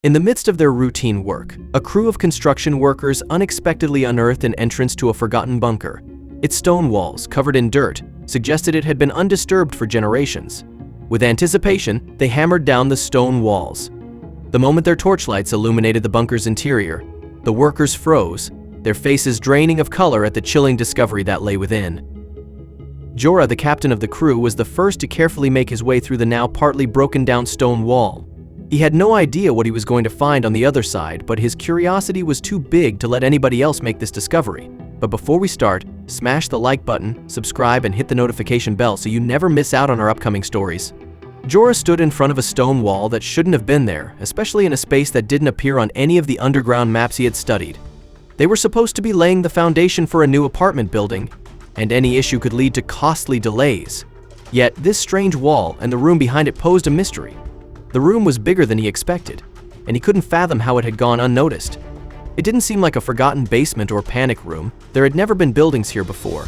In the midst of their routine work, a crew of construction workers unexpectedly unearthed an entrance to a forgotten bunker. Its stone walls, covered in dirt, suggested it had been undisturbed for generations. With anticipation, they hammered down the stone walls. The moment their torchlights illuminated the bunker's interior, the workers froze, their faces draining of color at the chilling discovery that lay within. Jorah, the captain of the crew, was the first to carefully make his way through the now partly broken down stone wall. He had no idea what he was going to find on the other side, but his curiosity was too big to let anybody else make this discovery. But before we start, smash the like button, subscribe, and hit the notification bell so you never miss out on our upcoming stories. Jorah stood in front of a stone wall that shouldn't have been there, especially in a space that didn't appear on any of the underground maps he had studied. They were supposed to be laying the foundation for a new apartment building, and any issue could lead to costly delays. Yet this strange wall and the room behind it posed a mystery. The room was bigger than he expected, and he couldn't fathom how it had gone unnoticed. It didn't seem like a forgotten basement or panic room. There had never been buildings here before.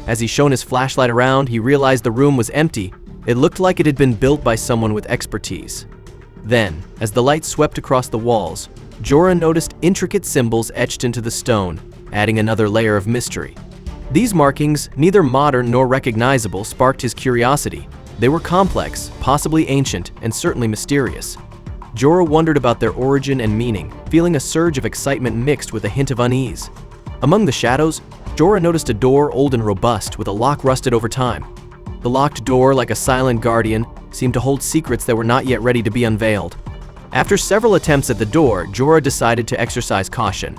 As he shone his flashlight around, he realized the room was empty. It looked like it had been built by someone with expertise. Then, as the light swept across the walls, Jorah noticed intricate symbols etched into the stone, adding another layer of mystery. These markings, neither modern nor recognizable, sparked his curiosity. They were complex, possibly ancient, and certainly mysterious. Jorah wondered about their origin and meaning, feeling a surge of excitement mixed with a hint of unease. Among the shadows, Jorah noticed a door old and robust, with a lock rusted over time. The locked door, like a silent guardian, seemed to hold secrets that were not yet ready to be unveiled. After several attempts at the door, Jorah decided to exercise caution.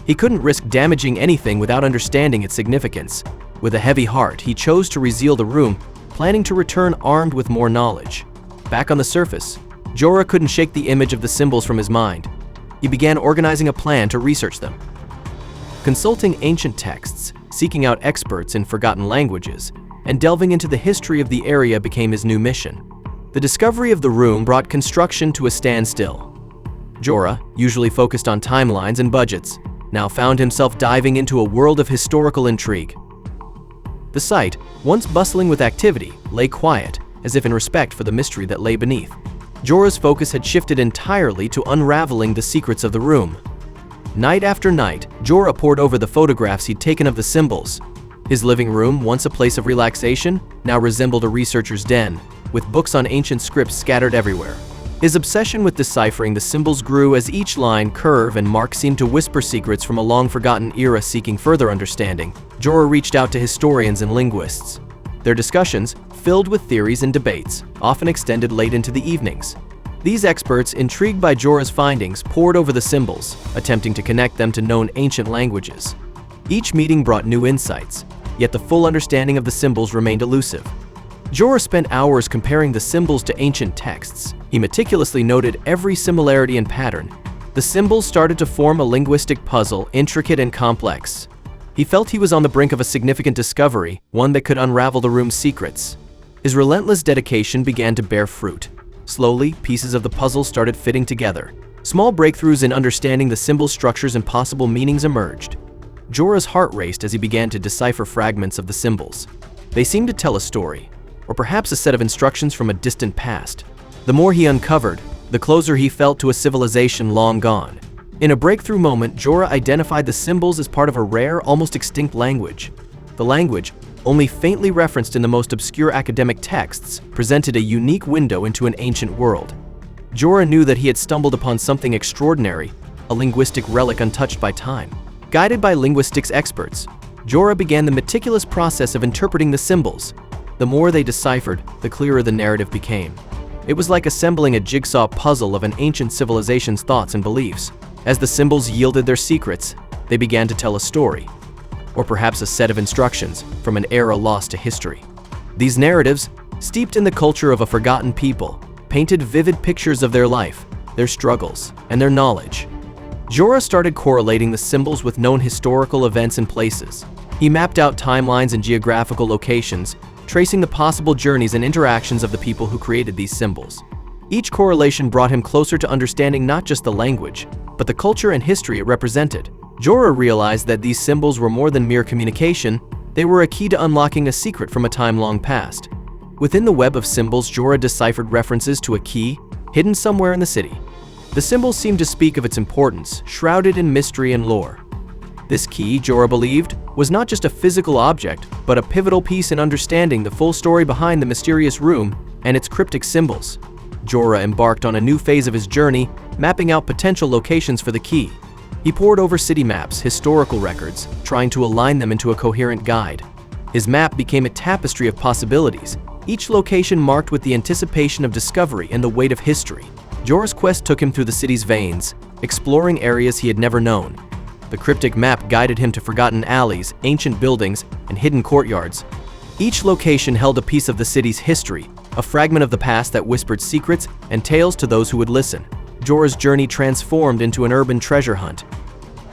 He couldn't risk damaging anything without understanding its significance. With a heavy heart, he chose to reseal the room, planning to return armed with more knowledge. Back on the surface, Jorah couldn't shake the image of the symbols from his mind. He began organizing a plan to research them. Consulting ancient texts, seeking out experts in forgotten languages, and delving into the history of the area became his new mission. The discovery of the room brought construction to a standstill. Jorah, usually focused on timelines and budgets, now found himself diving into a world of historical intrigue. The site, once bustling with activity, lay quiet, as if in respect for the mystery that lay beneath. Jorah's focus had shifted entirely to unraveling the secrets of the room. Night after night, Jorah pored over the photographs he'd taken of the symbols. His living room, once a place of relaxation, now resembled a researcher's den, with books on ancient scripts scattered everywhere. His obsession with deciphering the symbols grew as each line, curve, and mark seemed to whisper secrets from a long-forgotten era. Seeking further understanding, Jorah reached out to historians and linguists. Their discussions, filled with theories and debates, often extended late into the evenings. These experts, intrigued by Jorah's findings, pored over the symbols, attempting to connect them to known ancient languages. Each meeting brought new insights, yet the full understanding of the symbols remained elusive. Jorah spent hours comparing the symbols to ancient texts. He meticulously noted every similarity and pattern. The symbols started to form a linguistic puzzle, intricate and complex. He felt he was on the brink of a significant discovery, one that could unravel the room's secrets. His relentless dedication began to bear fruit. Slowly, pieces of the puzzle started fitting together. Small breakthroughs in understanding the symbol's structures and possible meanings emerged. Jorah's heart raced as he began to decipher fragments of the symbols. They seemed to tell a story, or perhaps a set of instructions from a distant past. The more he uncovered, the closer he felt to a civilization long gone. In a breakthrough moment, Jorah identified the symbols as part of a rare, almost extinct language. The language, only faintly referenced in the most obscure academic texts, presented a unique window into an ancient world. Jorah knew that he had stumbled upon something extraordinary, a linguistic relic untouched by time. Guided by linguistics experts, Jorah began the meticulous process of interpreting the symbols. The more they deciphered, the clearer the narrative became. It was like assembling a jigsaw puzzle of an ancient civilization's thoughts and beliefs. As the symbols yielded their secrets, they began to tell a story, or perhaps a set of instructions from an era lost to history. These narratives, steeped in the culture of a forgotten people, painted vivid pictures of their life, their struggles, and their knowledge. Jorah started correlating the symbols with known historical events and places. He mapped out timelines and geographical locations, tracing the possible journeys and interactions of the people who created these symbols. Each correlation brought him closer to understanding not just the language, but the culture and history it represented. Jorah realized that these symbols were more than mere communication. They were a key to unlocking a secret from a time long past. Within the web of symbols, Jorah deciphered references to a key hidden somewhere in the city. The The symbols seemed to speak of its importance, shrouded in mystery and lore. This key, Jorah believed, was not just a physical object, but a pivotal piece in understanding the full story behind the mysterious room and its cryptic symbols. Jorah embarked on a new phase of his journey, mapping out potential locations for the key. He pored over city maps, historical records, trying to align them into a coherent guide. His map became a tapestry of possibilities, each location marked with the anticipation of discovery and the weight of history. Jorah's quest took him through the city's veins, exploring areas he had never known. The cryptic map guided him to forgotten alleys, ancient buildings, and hidden courtyards. Each location held a piece of the city's history, a fragment of the past that whispered secrets and tales to those who would listen. Jorah's journey transformed into an urban treasure hunt.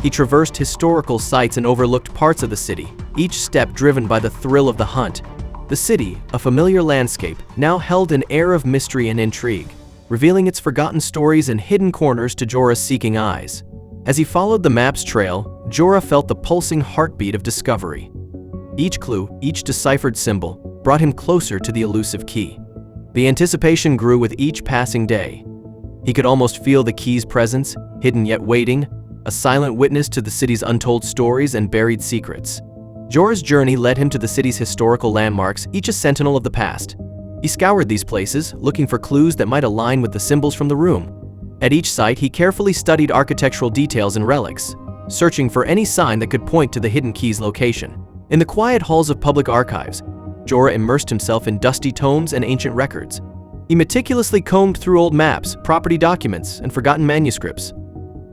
He traversed historical sites and overlooked parts of the city, each step driven by the thrill of the hunt. The city, a familiar landscape, now held an air of mystery and intrigue, revealing its forgotten stories and hidden corners to Jorah's seeking eyes. As he followed the map's trail, Jorah felt the pulsing heartbeat of discovery. Each clue, each deciphered symbol, brought him closer to the elusive key. The anticipation grew with each passing day. He could almost feel the key's presence, hidden yet waiting, a silent witness to the city's untold stories and buried secrets. Jorah's journey led him to the city's historical landmarks, each a sentinel of the past. He scoured these places, looking for clues that might align with the symbols from the room. At each site, he carefully studied architectural details and relics, searching for any sign that could point to the hidden key's location. In the quiet halls of public archives, Jorah immersed himself in dusty tomes and ancient records. He meticulously combed through old maps, property documents, and forgotten manuscripts.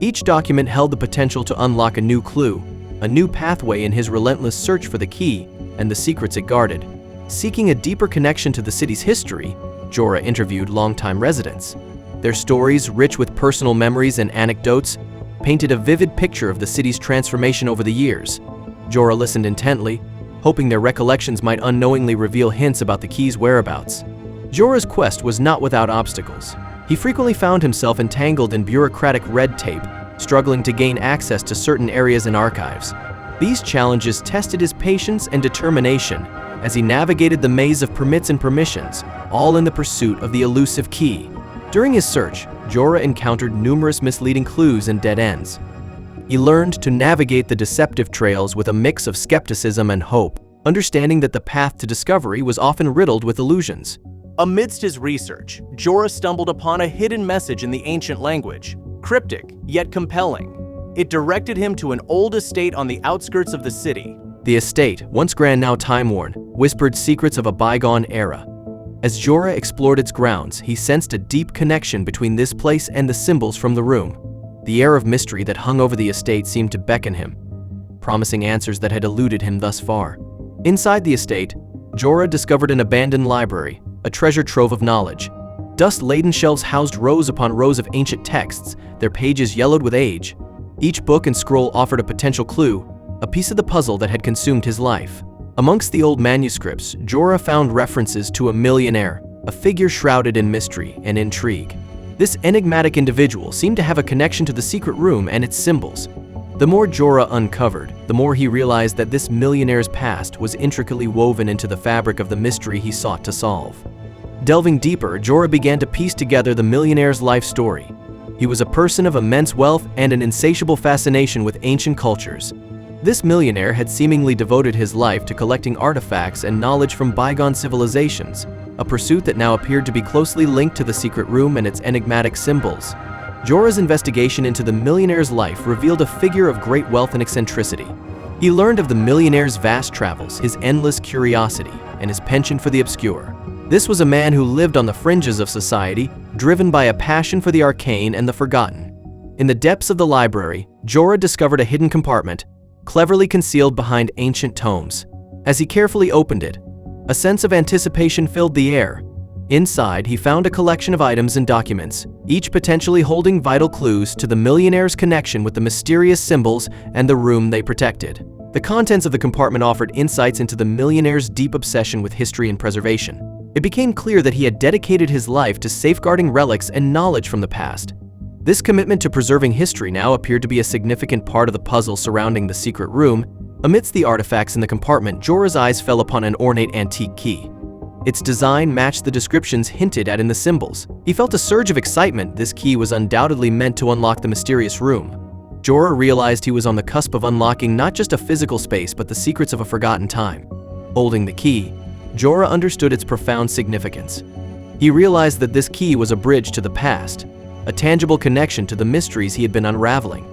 Each document held the potential to unlock a new clue, a new pathway in his relentless search for the key and the secrets it guarded. Seeking a deeper connection to the city's history, Jorah interviewed longtime residents. Their stories, rich with personal memories and anecdotes, painted a vivid picture of the city's transformation over the years. Jorah listened intently, hoping their recollections might unknowingly reveal hints about the key's whereabouts. Jorah's quest was not without obstacles. He frequently found himself entangled in bureaucratic red tape, struggling to gain access to certain areas and archives. These challenges tested his patience and determination as he navigated the maze of permits and permissions, all in the pursuit of the elusive key. During his search, Jorah encountered numerous misleading clues and dead ends. He learned to navigate the deceptive trails with a mix of skepticism and hope, understanding that the path to discovery was often riddled with illusions. Amidst his research, Jorah stumbled upon a hidden message in the ancient language, cryptic yet compelling. It directed him to an old estate on the outskirts of the city. The estate, once grand now time-worn, whispered secrets of a bygone era. As Jorah explored its grounds, he sensed a deep connection between this place and the symbols from the room. The air of mystery that hung over the estate seemed to beckon him, promising answers that had eluded him thus far. Inside the estate, Jorah discovered an abandoned library, a treasure trove of knowledge. Dust-laden shelves housed rows upon rows of ancient texts, their pages yellowed with age. Each book and scroll offered a potential clue, a piece of the puzzle that had consumed his life. Amongst the old manuscripts, Jorah found references to a millionaire, a figure shrouded in mystery and intrigue. This enigmatic individual seemed to have a connection to the secret room and its symbols. The more Jorah uncovered, the more he realized that this millionaire's past was intricately woven into the fabric of the mystery he sought to solve. Delving deeper, Jorah began to piece together the millionaire's life story. He was a person of immense wealth and an insatiable fascination with ancient cultures. This millionaire had seemingly devoted his life to collecting artifacts and knowledge from bygone civilizations, a pursuit that now appeared to be closely linked to the secret room and its enigmatic symbols. Jorah's investigation into the millionaire's life revealed a figure of great wealth and eccentricity. He learned of the millionaire's vast travels, his endless curiosity, and his penchant for the obscure. This was a man who lived on the fringes of society, driven by a passion for the arcane and the forgotten. In the depths of the library, Jorah discovered a hidden compartment, cleverly concealed behind ancient tomes. As he carefully opened it, a sense of anticipation filled the air. Inside, he found a collection of items and documents, each potentially holding vital clues to the millionaire's connection with the mysterious symbols and the room they protected. The contents of the compartment offered insights into the millionaire's deep obsession with history and preservation. It became clear that he had dedicated his life to safeguarding relics and knowledge from the past. This commitment to preserving history now appeared to be a significant part of the puzzle surrounding the secret room. Amidst the artifacts in the compartment, Jorah's eyes fell upon an ornate antique key. Its design matched the descriptions hinted at in the symbols. He felt a surge of excitement. This key was undoubtedly meant to unlock the mysterious room. Jorah realized he was on the cusp of unlocking not just a physical space but the secrets of a forgotten time. Holding the key, Jorah understood its profound significance. He realized that this key was a bridge to the past, a tangible connection to the mysteries he had been unraveling.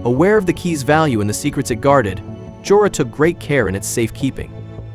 Aware of the key's value and the secrets it guarded, Jorah took great care in its safekeeping.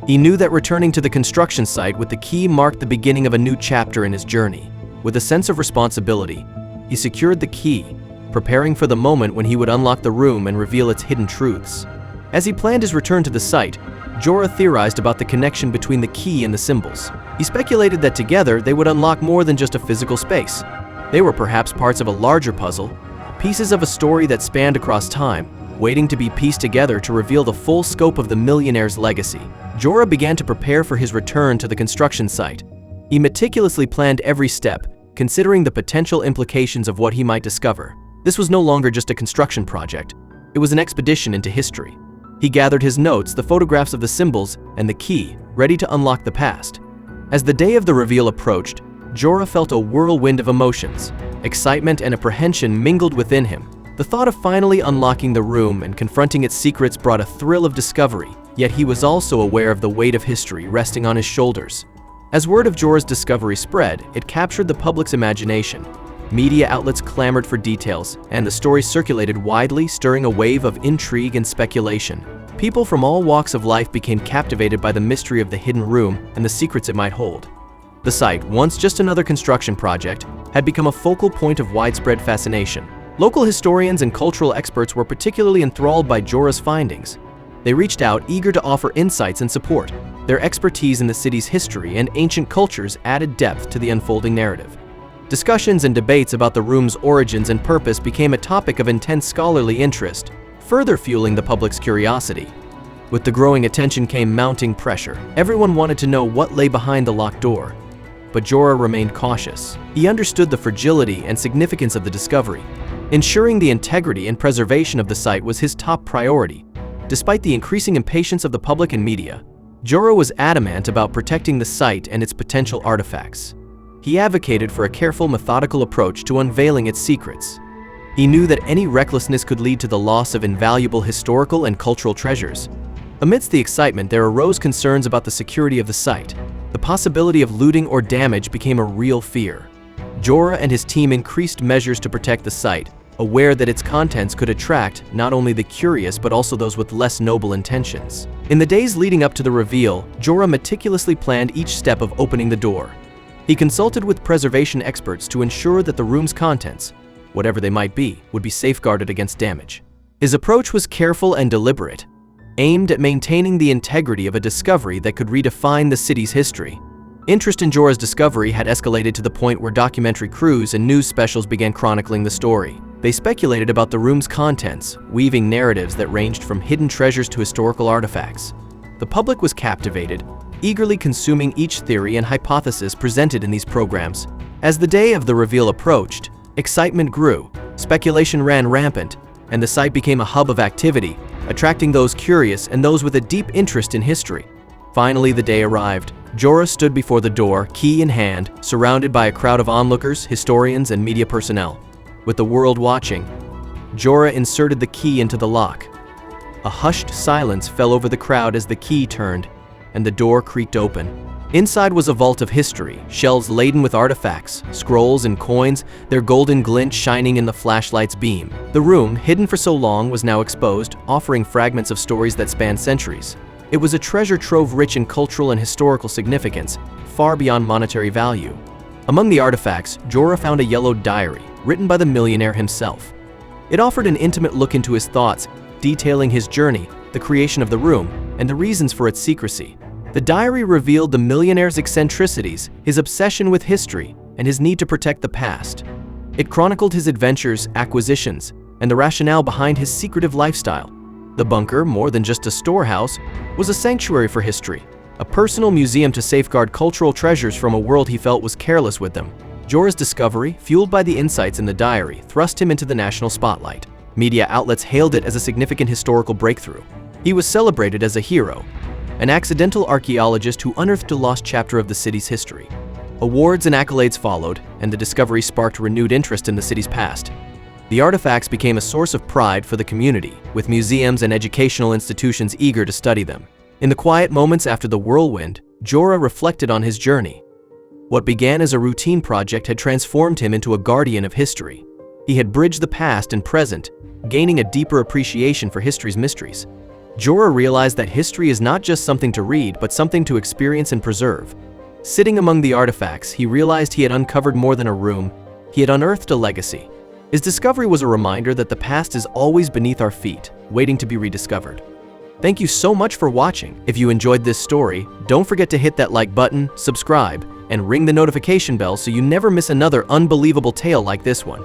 He knew that returning to the construction site with the key marked the beginning of a new chapter in his journey. With a sense of responsibility, he secured the key, preparing for the moment when he would unlock the room and reveal its hidden truths. As he planned his return to the site, Jorah theorized about the connection between the key and the symbols. He speculated that together they would unlock more than just a physical space. They were perhaps parts of a larger puzzle, pieces of a story that spanned across time, waiting to be pieced together to reveal the full scope of the millionaire's legacy. Jorah began to prepare for his return to the construction site. He meticulously planned every step, considering the potential implications of what he might discover. This was no longer just a construction project. It was an expedition into history. He gathered his notes, the photographs of the symbols, and the key, ready to unlock the past. As the day of the reveal approached, Jorah felt a whirlwind of emotions. Excitement and apprehension mingled within him. The thought of finally unlocking the room and confronting its secrets brought a thrill of discovery, yet he was also aware of the weight of history resting on his shoulders. As word of Jorah's discovery spread, it captured the public's imagination. Media outlets clamored for details, and the story circulated widely, stirring a wave of intrigue and speculation. People from all walks of life became captivated by the mystery of the hidden room and the secrets it might hold. The site, once just another construction project, had become a focal point of widespread fascination. Local historians and cultural experts were particularly enthralled by Jorah's findings. They reached out, eager to offer insights and support. Their expertise in the city's history and ancient cultures added depth to the unfolding narrative. Discussions and debates about the room's origins and purpose became a topic of intense scholarly interest, further fueling the public's curiosity. With the growing attention came mounting pressure. Everyone wanted to know what lay behind the locked door. But Jorah remained cautious. He understood the fragility and significance of the discovery. Ensuring the integrity and preservation of the site was his top priority. Despite the increasing impatience of the public and media, Jorah was adamant about protecting the site and its potential artifacts. He advocated for a careful, methodical approach to unveiling its secrets. He knew that any recklessness could lead to the loss of invaluable historical and cultural treasures. Amidst the excitement, there arose concerns about the security of the site. The possibility of looting or damage became a real fear. Jorah and his team increased measures to protect the site, aware that its contents could attract not only the curious but also those with less noble intentions. In the days leading up to the reveal, Jorah meticulously planned each step of opening the door. He consulted with preservation experts to ensure that the room's contents, whatever they might be, would be safeguarded against damage. His approach was careful and deliberate, aimed at maintaining the integrity of a discovery that could redefine the city's history. Interest in Jorah's discovery had escalated to the point where documentary crews and news specials began chronicling the story. They speculated about the room's contents, weaving narratives that ranged from hidden treasures to historical artifacts. The public was captivated, eagerly consuming each theory and hypothesis presented in these programs. As the day of the reveal approached, excitement grew, speculation ran rampant, and the site became a hub of activity, attracting those curious and those with a deep interest in history. Finally, the day arrived. Jorah stood before the door, key in hand, surrounded by a crowd of onlookers, historians, and media personnel. With the world watching, Jorah inserted the key into the lock. A hushed silence fell over the crowd as the key turned, and the door creaked open. Inside was a vault of history, shelves laden with artifacts, scrolls and coins, their golden glint shining in the flashlight's beam. The room, hidden for so long, was now exposed, offering fragments of stories that spanned centuries. It was a treasure trove rich in cultural and historical significance, far beyond monetary value. Among the artifacts, Jorah found a yellowed diary, written by the millionaire himself. It offered an intimate look into his thoughts, detailing his journey, the creation of the room, and the reasons for its secrecy. The diary revealed the millionaire's eccentricities, his obsession with history, and his need to protect the past. It chronicled his adventures, acquisitions, and the rationale behind his secretive lifestyle. The bunker, more than just a storehouse, was a sanctuary for history, a personal museum to safeguard cultural treasures from a world he felt was careless with them. Jorah's discovery, fueled by the insights in the diary, thrust him into the national spotlight. Media outlets hailed it as a significant historical breakthrough. He was celebrated as a hero, an accidental archaeologist who unearthed a lost chapter of the city's history. Awards and accolades followed, and the discovery sparked renewed interest in the city's past. The artifacts became a source of pride for the community, with museums and educational institutions eager to study them. In the quiet moments after the whirlwind, Jorah reflected on his journey. What began as a routine project had transformed him into a guardian of history. He had bridged the past and present, gaining a deeper appreciation for history's mysteries. Jorah realized that history is not just something to read, but something to experience and preserve. Sitting among the artifacts, he realized he had uncovered more than a room. He had unearthed a legacy. His discovery was a reminder that the past is always beneath our feet, waiting to be rediscovered. Thank you so much for watching. If you enjoyed this story, don't forget to hit that like button, subscribe, and ring the notification bell so you never miss another unbelievable tale like this one.